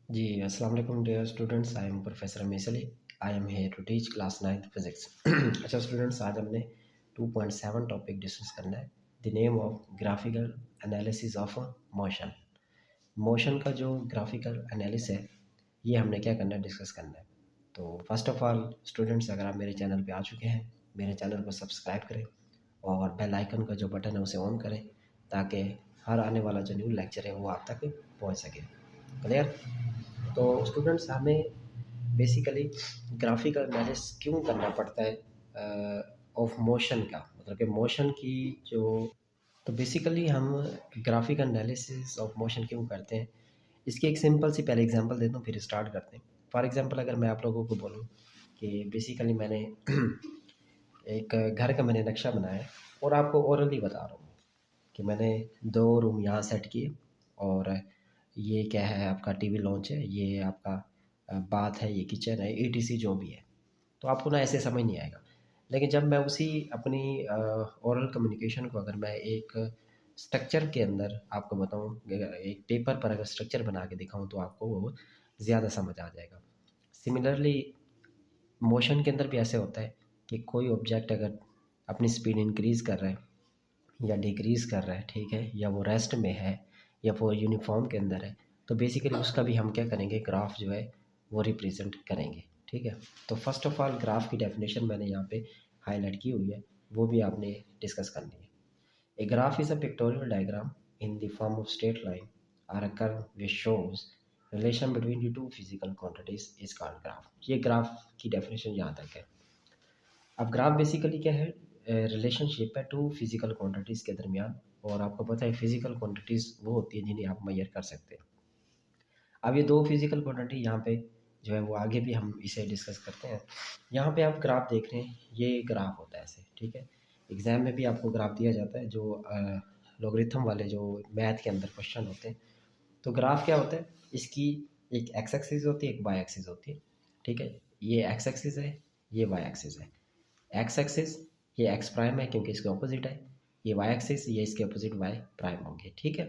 जी, अस्सलाम वालेकुम dear students. I am professor Ramis Ali. I am here to teach class 9th physics. अच्छा students, आज हमने 2.7 टॉपिक डिस्कस करना है। The name of graphical analysis of motion. Motion का जो ग्राफिकल एनालिसिस है, ये हमने क्या करना है, डिस्कस करना है। तो फर्स्ट ऑफ ऑल स्टूडेंट्स, अगर आप मेरे चैनल पे आ चुके हैं, मेरे चैनल को सब्सक्राइब करें और बेल आइकन का जो बटन है उसे ऑन करें, ताकि हर आने वाला जो न्यू लेक्चर है वो आप तक पहुंच सके। क्लियर? तो स्टूडेंट्स, हमें बेसिकली ग्राफिकल एनालिसिस क्यों करना पड़ता है ऑफ मोशन का, मतलब कि मोशन की जो, तो बेसिकली हम ग्राफिकल एनालिसिस ऑफ मोशन क्यों करते हैं, इसकी एक सिंपल सी पहले एग्जांपल देता हूँ, फिर स्टार्ट करते हैं। फॉर एग्जांपल, अगर मैं आप लोगों को बोलूँ कि बेसिकली मैंने एक घर का मैंने नक्शा बनाया है और आपको ओरली बता रहा हूँ कि मैंने 2 रूम यहाँ सेट किए, और ये क्या है, आपका टीवी लॉन्च है, ये आपका बाथ है, ये किचन है, ईटीसी जो भी है। तो आपको ना ऐसे समझ नहीं आएगा। लेकिन जब मैं उसी अपनी ओरल कम्युनिकेशन को अगर मैं एक स्ट्रक्चर के अंदर आपको बताऊं, एक पेपर पर अगर स्ट्रक्चर बना के दिखाऊं, तो आपको वो ज़्यादा समझ आ जाएगा। सिमिलरली मोशन के अंदर भी ऐसे होता है कि कोई ऑब्जेक्ट अगर अपनी स्पीड इंक्रीज़ कर रहा है या डिक्रीज़ कर रहा है, ठीक है, या वो रेस्ट में है या वो यूनिफॉर्म के अंदर है, तो बेसिकली उसका भी हम क्या करेंगे, ग्राफ जो है वो रिप्रेजेंट करेंगे। ठीक है। तो फर्स्ट ऑफ ऑल ग्राफ की डेफिनेशन मैंने यहाँ पे हाईलाइट की हुई है, वो भी आपने डिस्कस करनी है। A graph is a pictorial diagram in the form of straight line और a curve which shows relation between the two physical quantities is called graph. ये ग्राफ की डेफिनेशन यहाँ तक है। अब ग्राफ बेसिकली क्या है, रिलेशनशिप है टू फिजिकल क्वांटिटीज़ के दरमियान। और आपको पता है फिजिकल क्वांटिटीज़ वो होती है जिन्हें आप मेजर कर सकते हैं। अब ये दो फिजिकल क्वांटिटी यहाँ पे जो है वो आगे भी हम इसे डिस्कस करते हैं। यहाँ पे आप ग्राफ देख रहे हैं, ये ग्राफ होता है ऐसे, ठीक है। एग्जाम में भी आपको ग्राफ दिया जाता है, जो लॉगरिथम वाले जो मैथ के अंदर क्वेश्चन होते हैं। तो ग्राफ क्या होता है, इसकी एक एक्स एक्सिस होती है, एक वाई एक्सिस होती है। ठीक है, ये एक्स एक्सिस है, ये वाई एक्सिस है। एक्स एक्सिस ये एक्स प्राइम है क्योंकि इसके ऑपोजिट है, ये वाई एक्सिस ये इसके ऑपोजिट वाई प्राइम होंगे। ठीक है।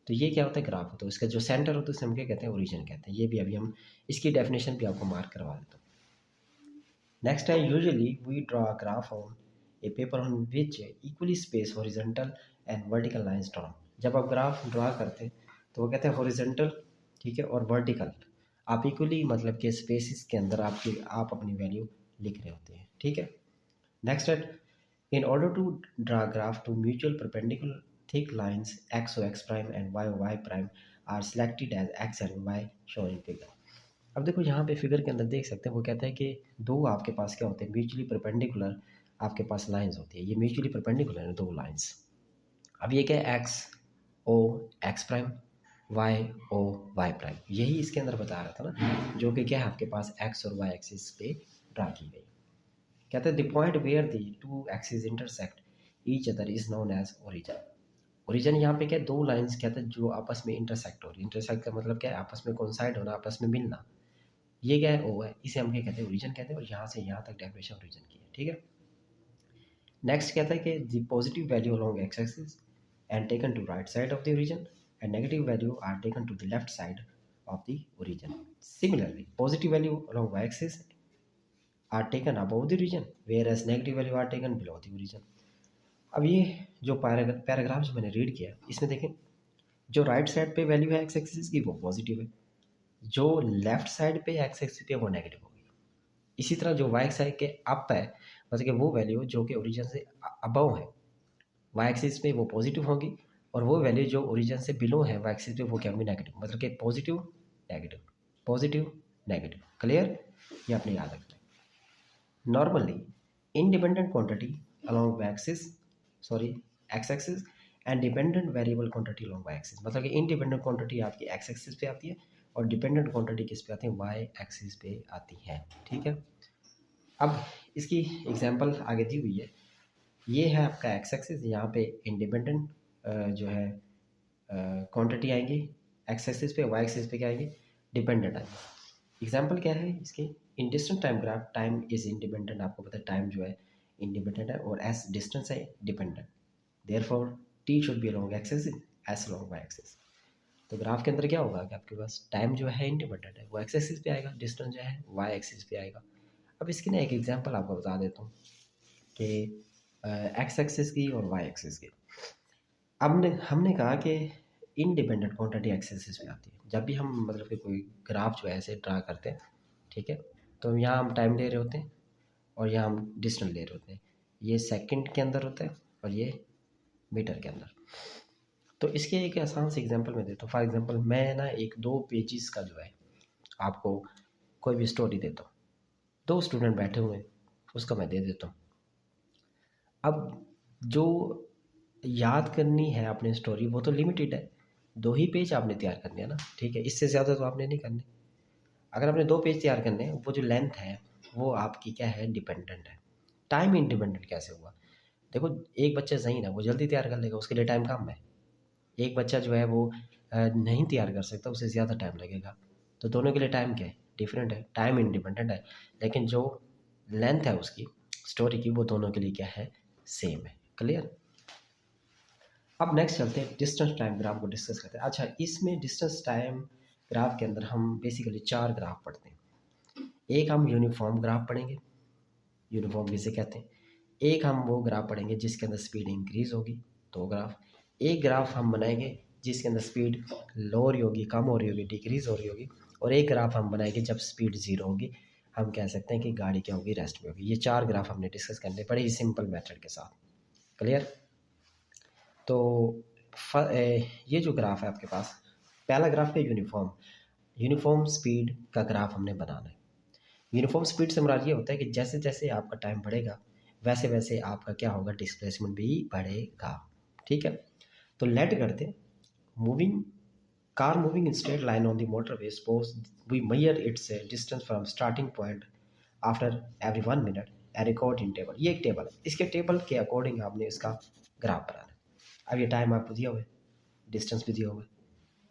तो ये क्या होता है, ग्राफ होता है, इसका जो सेंटर होता है उसे हम क्या कहते हैं, ओरिजिन कहते हैं। ये भी अभी हम इसकी डेफिनेशन भी आपको मार्क करवा देता हूँ। नेक्स्ट है, usually we draw a graph on a paper on which equally space horizontal and vertical lines drawn. जब आप ग्राफ ड्रॉ करते हैं तो वो कहते हैं हॉरिजॉन्टल, ठीक है, और वर्टिकल आप इक्वली मतलब कि स्पेसिस के अंदर आप अपनी वैल्यू लिख रहे होते हैं। ठीक है। Next, in order to draw a graph to mutual perpendicular thick lines x o x prime and y o y prime are selected as x and y shown in figure. अब देखो यहाँ पे फिगर के अंदर देख सकते हैं, वो कहता है कि दो आपके पास क्या होते हैं, म्यूचुअली परपेंडिकुलर आपके पास लाइंस होती है। ये म्यूचुअली परपेंडिकुलर है, दो लाइंस। अब ये क्या है, X O X prime, Y O Y prime, यही इसके अंदर बता रहा था ना, जो कि क्या है आपके पास एक्स और वाई एक्सिस पे ड्रा की गई। कहते हैं the point where the two axis intersect each other is known as origin. Origin यहाँ पे क्या है, दो लाइंस कहते हैं जो आपस में इंटरसेक्ट हो रही है। इंटरसेक्ट का मतलब क्या है, आपस में कोइंसाइड होना, आपस में मिलना। ये क्या है, ओ है, इसे हम क्या कहते हैं, ओरिजिन कहते हैं। और यहाँ से यहाँ तक डेफिनेशन ओरिजिन की है। ठीक है। नेक्स्ट कहता है कि the positive value along x axis and taken to right side of the origin and negative value are taken to the left side of the origin. Similarly positive value along Y axis are taken above the region whereas negative value are taken below the region। अब ये जो paragraph जो मैंने read किया, इसमें देखें, जो right side पे वैल्यू है एक्स एक्सिस की वो पॉजिटिव है, जो लेफ्ट साइड पे एक्स एक्सिस पे वो नेगेटिव होगी। इसी तरह जो वाई साइड के अप है, मतलब कि वो वैल्यू जो कि ओरिजिन से अबव है वाई एक्सिस पे वो पॉजिटिव होगी, और वो वैल्यू जो ओरिजिन से बिलो है वाई एक्सिस पे वो क्या होंगी, नेगेटिव। मतलब कि positive negative positive negative. Clear? ये आपने याद रखना है। Normally, independent quantity along y-axis, sorry, x-axis and dependent variable quantity along y-axis। मतलब कि independent quantity आपकी x-axis पे आती है और dependent quantity किस पे आती है, y-axis पे आती है। ठीक है। अब इसकी एग्जांपल आगे दी हुई है। ये है आपका x-axis, यहाँ पे independent जो है क्वांटिटी आएंगी एक्स एक्सिस पे, वाई एक्सिस पे क्या आएंगे, डिपेंडेंट आएंगे। एग्जांपल क्या है इसके, in distance time graph time is independent. आपको पता है टाइम जो है इंडिपेंडेंट है और एस डिस्टेंस है dependent. Therefore T should be along x axis, S along Y axis. तो ग्राफ के अंदर क्या होगा कि आपके पास टाइम जो है इंडिपेंडेंट है, वो एक्स एक्सिस पे आएगा, डिस्टेंस जो है वाई एक्सिस पे आएगा। अब इसकी ना एक एग्जांपल आपको बता देता हूँ कि एक्स एक्सिस की और वाई एक्सिस की। अब हमने कहा कि इंडिपेंडेंट क्वांटिटी एक्स एक्सिस पे आती है जब भी हम मतलब कि कोई ग्राफ जो है ऐसे ड्रा करते हैं, ठीक है। तो यहाँ हम टाइम ले रहे होते हैं और यहाँ हम डिस्टेंस ले रहे होते हैं। ये सेकंड के अंदर होता है और ये मीटर के अंदर। तो इसके एक आसान से एग्जांपल मैं देता हूँ। फॉर एग्जांपल मैं ना एक 2 पेजेस का जो है आपको कोई भी स्टोरी देता हूँ, 2 स्टूडेंट बैठे हुए हैं, उसका मैं दे देता हूँ। अब जो याद करनी है आपने स्टोरी वो तो लिमिटेड है, 2 ही पेज आपने तैयार करने हैं ना, ठीक है। इससे ज़्यादा तो आपने नहीं करने। अगर आपने 2 पेज तैयार करने हैं, वो जो लेंथ है वो आपकी क्या है, डिपेंडेंट है। टाइम इंडिपेंडेंट कैसे हुआ? देखो, एक बच्चा सही ना, वो जल्दी तैयार कर लेगा, उसके लिए टाइम कम है। एक बच्चा जो है वो नहीं तैयार कर सकता, उसे ज़्यादा टाइम लगेगा। तो दोनों के लिए टाइम क्या है, डिफरेंट है, टाइम इंडिपेंडेंट है। लेकिन जो लेंथ है उसकी स्टोरी की, वो दोनों के लिए क्या है, सेम है। क्लियर? अब नेक्स्ट चलते हैं डिस्टेंस टाइम ग्राफ को डिस्कस करते हैं। अच्छा, इसमें डिस्टेंस टाइम ग्राफ के अंदर हम बेसिकली 4 ग्राफ पढ़ते हैं। एक हम यूनिफॉर्म ग्राफ पढ़ेंगे, यूनिफॉर्म किसे कहते हैं। एक हम वो ग्राफ पढ़ेंगे जिसके अंदर स्पीड इंक्रीज होगी, 2 ग्राफ। एक ग्राफ हम बनाएंगे जिसके अंदर स्पीड लो हो रही होगी, कम हो रही होगी, डिक्रीज हो रही होगी। और एक ग्राफ हम बनाएंगे जब स्पीड 0 होगी, हम कह सकते हैं कि गाड़ी क्या होगी, रेस्ट में होगी। ये 4 ग्राफ हमने डिस्कस करने, बड़े ही सिंपल मेथड के साथ। क्लियर? तो ये जो ग्राफ है आपके पास, पहला ग्राफ है यूनिफॉर्म। यूनिफॉर्म स्पीड का ग्राफ हमने बनाना है। यूनिफॉर्म स्पीड से मुराद ये होता है कि जैसे जैसे आपका टाइम बढ़ेगा वैसे वैसे आपका क्या होगा, डिस्प्लेसमेंट भी बढ़ेगा, ठीक है। तो लेट करते हैं moving car moving in straight line on the motorway, suppose we measure its distance from starting point after every 1 minute a record in table. ये एक टेबल है, इसके टेबल के अकॉर्डिंग आपने इसका ग्राफ बनाना है। अब ये टाइम आपको दिया हुआ है, डिस्टेंस भी दिया हुआ है।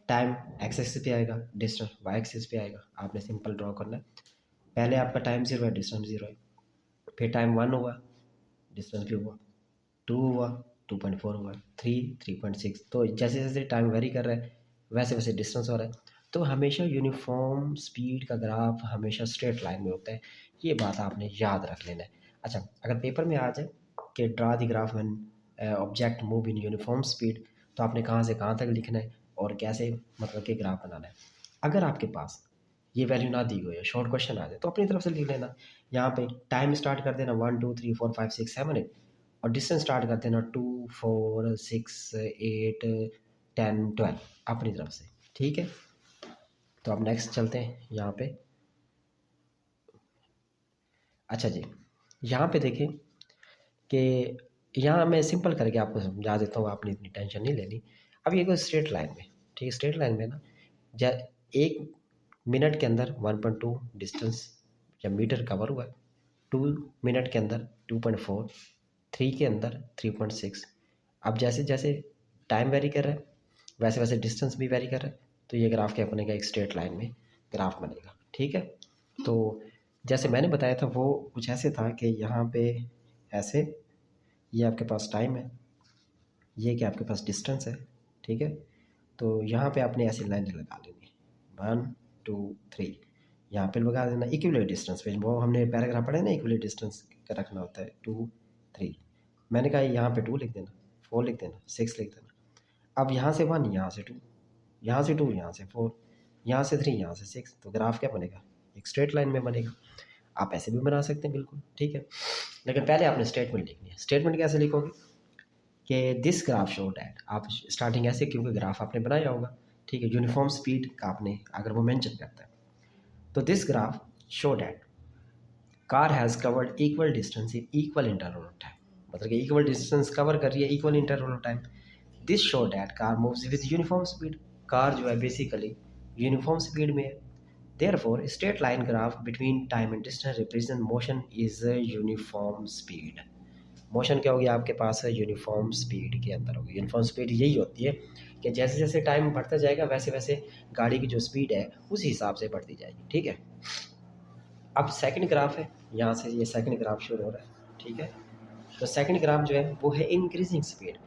टाइम एक्स एक्सिस पे आएगा, डिस्टेंस वाई एक्सिस पे आएगा। आपने सिंपल ड्रॉ करना है। पहले आपका टाइम 0 है, डिस्टेंस 0 है। फिर टाइम 1 हुआ, डिस्टेंस भी हुआ। 2 हुआ, 2.4 हुआ। 3, 3.6। तो जैसे जैसे टाइम वेरी कर रहा है वैसे वैसे डिस्टेंस हो रहा है। तो हमेशा यूनिफॉर्म स्पीड का ग्राफ हमेशा स्ट्रेट लाइन में होता है, ये बात आपने याद रख लेना है। अच्छा, अगर पेपर में आ जाए कि draw the graph when object move in uniform speed, तो आपने कहाँ से कहाँ तक लिखना है और कैसे मतलब कि ग्राफ बनाना है। अगर आपके पास ये वैल्यू ना दी हुई है, शॉर्ट क्वेश्चन आ जाए, तो अपनी तरफ से लिख लेना। यहाँ पे टाइम स्टार्ट कर देना 1 2 3 4 5 6 7 8, और डिस्टेंस स्टार्ट कर देना 2 4 6 8 10 12 अपनी तरफ से, ठीक है। तो अब नेक्स्ट चलते हैं यहाँ पे। अच्छा जी, यहाँ पे देखें कि यहाँ मैं सिंपल करके आपको समझा देता हूँ, आपने इतनी टेंशन नहीं लेनी। अब ये कोई स्ट्रेट लाइन में, ठीक है, स्ट्रेट लाइन में ना, जब 1 मिनट के अंदर 1.2 डिस्टेंस या मीटर कवर हुआ है, 2 मिनट के अंदर 2.4, 3 के अंदर 3.6। अब जैसे जैसे टाइम वेरी कर रहा है वैसे वैसे डिस्टेंस भी वेरी कर रहा है, तो ये ग्राफ क्या बनेगा, एक स्ट्रेट लाइन में ग्राफ बनेगा, ठीक है। तो जैसे मैंने बताया था वो कुछ ऐसे था कि यहाँ पे ऐसे, ये आपके पास टाइम है, ये क्या आपके पास डिस्टेंस है, ठीक है। तो यहाँ पे आपने ऐसी लाइन लगा लेनी, 1 2 3, यहाँ पे लगा देना इक्वल डिस्टेंस पे। वो हमने पैराग्राफ पढ़े ना, इक्वल डिस्टेंस का रखना होता है 2 3। मैंने कहा यहाँ पे 2 लिख देना, 4 लिख देना, 6 लिख देना। अब यहाँ से 1, यहाँ से 2, यहाँ से 2, यहाँ से 4, यहाँ से 3, यहाँ से 6, तो ग्राफ क्या बनेगा, एक स्ट्रेट लाइन में बनेगा। आप ऐसे भी बना सकते हैं बिल्कुल, ठीक है। लेकिन पहले आपने स्टेटमेंट लिखनी है। स्टेटमेंट कैसे लिखोगे कि दिस ग्राफ शो डैट, आप स्टार्टिंग ऐसे, क्योंकि ग्राफ आपने बनाया होगा, ठीक है, यूनिफॉर्म स्पीड का आपने अगर वो मेंशन करता है, तो this graph show that car has covered equal distance in equal interval of time, मतलब कि इक्वल डिस्टेंस कवर कर रही है equal interval of time. This show that car moves with uniform speed, car जो है बेसिकली यूनिफॉर्म स्पीड में है। Therefore straight line graph between time and distance represent motion is uniform speed. Motion क्या होगी आपके पास है, यूनिफॉर्म स्पीड के अंदर होगी। यूनिफॉर्म स्पीड यही होती है कि जैसे जैसे टाइम बढ़ता जाएगा वैसे वैसे गाड़ी की जो स्पीड है उसी हिसाब से बढ़ती जाएगी, ठीक है। अब सेकंड ग्राफ है, यहाँ से ये सेकंड ग्राफ शुरू हो रहा है, ठीक है। तो सेकंड ग्राफ जो है वो है इंक्रीजिंग स्पीड।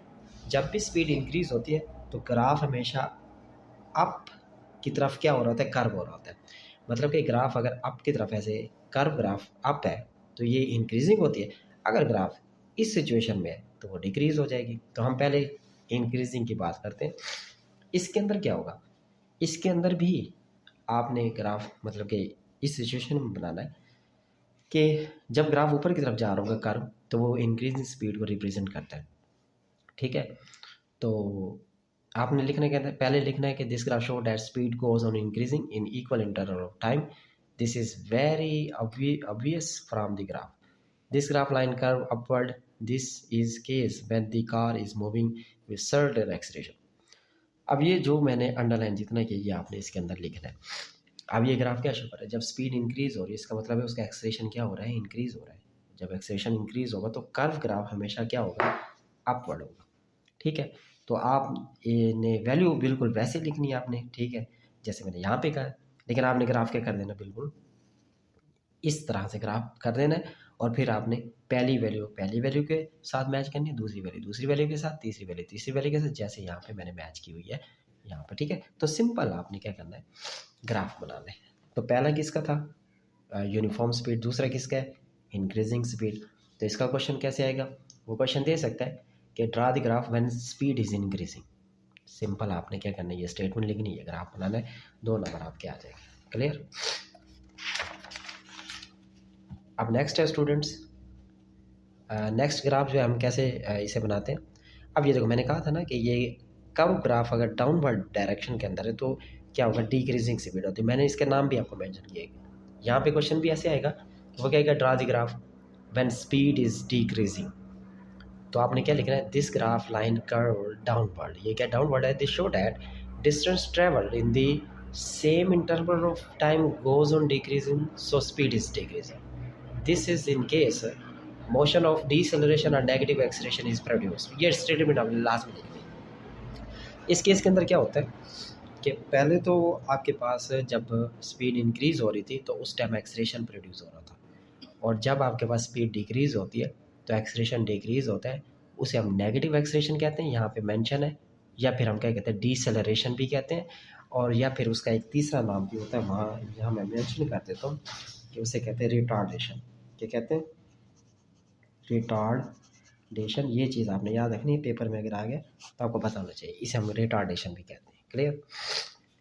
जब भी स्पीड इंक्रीज होती है तो ग्राफ हमेशा अप की तरफ क्या हो रहा होता है, कर्व हो रहा होता है। मतलब कि ग्राफ अगर अप की तरफ ऐसे कर्व ग्राफ अप है तो ये इंक्रीजिंग होती है, अगर ग्राफ इस सिचुएशन में है तो वो डिक्रीज हो जाएगी। तो हम पहले इंक्रीजिंग की बात करते हैं। इसके अंदर क्या होगा, इसके अंदर भी आपने ग्राफ मतलब कि इस सिचुएशन में बनाना है कि जब ग्राफ ऊपर की तरफ जा रहा होगा कर्व, तो वो इंक्रीजिंग स्पीड को रिप्रेजेंट करता है। ठीक है, तो आपने लिखने के अंदर पहले लिखना है कि this graph show that speed goes on increasing in equal interval of time. This is very obvious from the graph. This graph line curve upward. This is case when the car is moving with certain acceleration. अब ये जो मैंने underline जितना किया ये आपने इसके अंदर लिखना है। अब ये ग्राफ क्या शो कर रहा है, जब स्पीड इंक्रीज हो रही है इसका मतलब है उसका एक्सेलरेशन क्या हो रहा है, इंक्रीज हो रहा है। जब एक्सेलरेशन इंक्रीज होगा तो कर्व ग्राफ हमेशा क्या होगा, अपवर्ड होगा। ठीक है, तो आप ये वैल्यू बिल्कुल वैसे लिखनी है आपने, ठीक है, जैसे मैंने यहाँ पे कहा, लेकिन आपने ग्राफ क्या कर देना, बिल्कुल इस तरह से ग्राफ कर देना है। और फिर आपने पहली वैल्यू के साथ मैच करनी है, दूसरी वैल्यू के साथ, तीसरी वैल्यू के साथ, जैसे यहाँ पे मैंने मैच की हुई है यहाँ पे। ठीक है, तो सिंपल आपने क्या करना है, ग्राफ बनाना है। तो पहला किसका था, यूनिफॉर्म स्पीड, दूसरा किसका है, इंक्रीजिंग स्पीड। तो इसका क्वेश्चन कैसे आएगा, वो क्वेश्चन दे सकता है कि draw the graph when speed is increasing. Simple आपने क्या करना है, ये स्टेटमेंट लिखनी है, ग्राफ बनाना है, 2 नंबर आपके आ जाएंगे। क्लियर। अब नेक्स्ट है स्टूडेंट्स, नेक्स्ट ग्राफ जो है हम कैसे इसे बनाते हैं। अब ये देखो मैंने कहा था ना कि ये कर्व ग्राफ अगर डाउनवर्ड डायरेक्शन के अंदर है तो क्या होगा, डिक्रीजिंग स्पीड होती है। मैंने इसके नाम भी आपको मेंशन किए, यहाँ पे क्वेश्चन भी ऐसे आएगा, वो क्या आएगा, draw the graph when speed is decreasing. तो आपने क्या लिखना है, this graph line curve downward. ये क्या डाउनवर्ड है, this show that distance travelled in the same interval of time goes on decreasing, so speed is decreasing. This is in case motion of deceleration और negative acceleration is produced. ये statement आपने last में लिखनी है। इस case के अंदर क्या होता है कि पहले तो आपके पास जब स्पीड इंक्रीज हो रही थी तो उस टाइम एक्सेलरेशन प्रोड्यूस हो रहा था, और जब आपके पास स्पीड डिक्रीज होती है तो एक्सेलरेशन डिक्रीज होता है, उसे हम नेगेटिव एक्सेलरेशन कहते हैं, यहाँ पे मेंशन है। या फिर हम क्या कहते हैं, डिसेलरेशन भी कहते हैं, और या फिर उसका एक तीसरा नाम भी होता है, वहाँ यहाँ मैं मेंशन कर देता हूँ कि उसे कहते हैं रिटार्डेशन। क्या कहते हैं, रिटार्डेशन। ये चीज़ आपने याद रखनी है, पेपर में अगर आ गया तो आपको पता होना चाहिए, इसे हम रिटार्डेशन भी कहते हैं। क्लियर।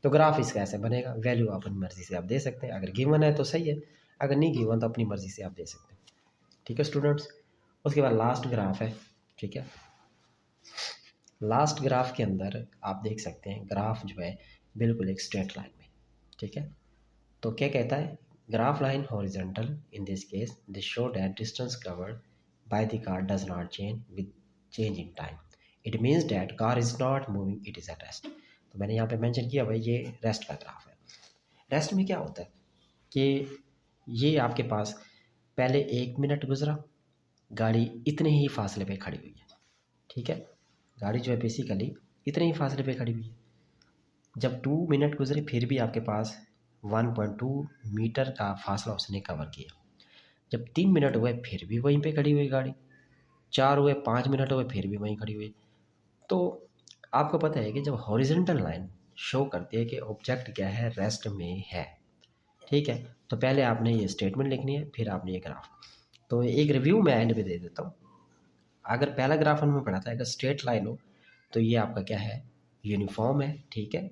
तो ग्राफ इसका ऐसे बनेगा, वैल्यू अपनी मर्ज़ी से आप दे सकते हैं, अगर गिवन है तो सही है, अगर नहीं गिवन तो अपनी मर्ज़ी से आप दे सकते हैं। ठीक है स्टूडेंट्स, उसके बाद लास्ट ग्राफ है। ठीक है, लास्ट ग्राफ के अंदर आप देख सकते हैं ग्राफ जो है बिल्कुल एक स्ट्रेट लाइन में। ठीक है, तो क्या कहता है, graph line horizontal in this case, this show that distance covered by the car does not change with change in time. It means that car is not moving, it is at rest. तो मैंने यहाँ पे mention किया भाई ये rest का graph है। Rest में क्या होता है कि ये आपके पास पहले 1 मिनट गुजरा, गाड़ी इतने ही फासले पे खड़ी हुई है। ठीक है, गाड़ी जो है बेसिकली इतने ही फासले पे खड़ी हुई है। जब 2 मिनट गुजरे फिर भी आपके पास 1.2 मीटर का फासला उसने कवर किया। जब 3 मिनट हुए फिर भी वहीं पे खड़ी हुई गाड़ी, 4 हुए, 5 मिनट हुए फिर भी वहीं खड़ी हुई। तो आपको पता है कि जब हॉरिजॉन्टल लाइन शो करती है कि ऑब्जेक्ट क्या है, रेस्ट में है। ठीक है, तो पहले आपने ये स्टेटमेंट लिखनी है, फिर आपने ये ग्राफ। तो एक रिव्यू मैं एंड पे दे देता हूँ। अगर पहला ग्राफ हमने पढ़ा था, अगर स्ट्रेट लाइन हो तो ये आपका क्या है, यूनिफॉर्म है। ठीक है,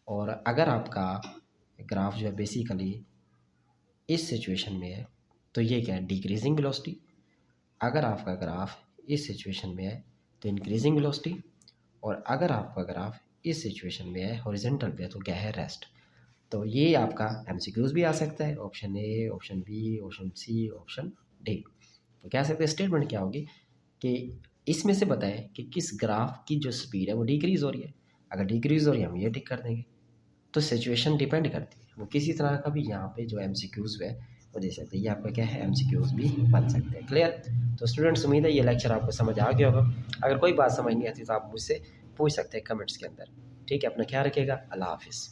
और अगर आपका ग्राफ जो है बेसिकली इस सिचुएशन में है तो ये क्या है, डिक्रीजिंग वेलोसिटी। अगर आपका ग्राफ इस सिचुएशन में है तो इंक्रीजिंग वेलोसिटी, और अगर आपका ग्राफ इस सिचुएशन में है हॉरिजॉन्टल पे तो क्या है, रेस्ट। तो ये आपका एमसीक्यूज भी आ सकता है, option A, option B, option C, option D. तो कह सकते हैं स्टेटमेंट क्या होगी कि इसमें से बताएं कि किस ग्राफ की जो स्पीड है वो डिक्रीज हो रही है। अगर डिक्रीज हो रही है हम ये टिक कर देंगे। तो सिचुएशन डिपेंड करती है, वो किसी तरह का भी यहाँ पे जो एमसीक्यूज है वो दे सकते हैं। ये आपका क्या है, एमसीक्यूज भी बन सकते हैं। क्लियर। तो स्टूडेंट्स उम्मीद है ये लेक्चर आपको समझ आ गया होगा। अगर कोई बात समझ नहीं आती तो आप मुझसे पूछ सकते हैं कमेंट्स के अंदर। ठीक है, अपना ख्याल रखिएगा। अल्लाह हाफिज़।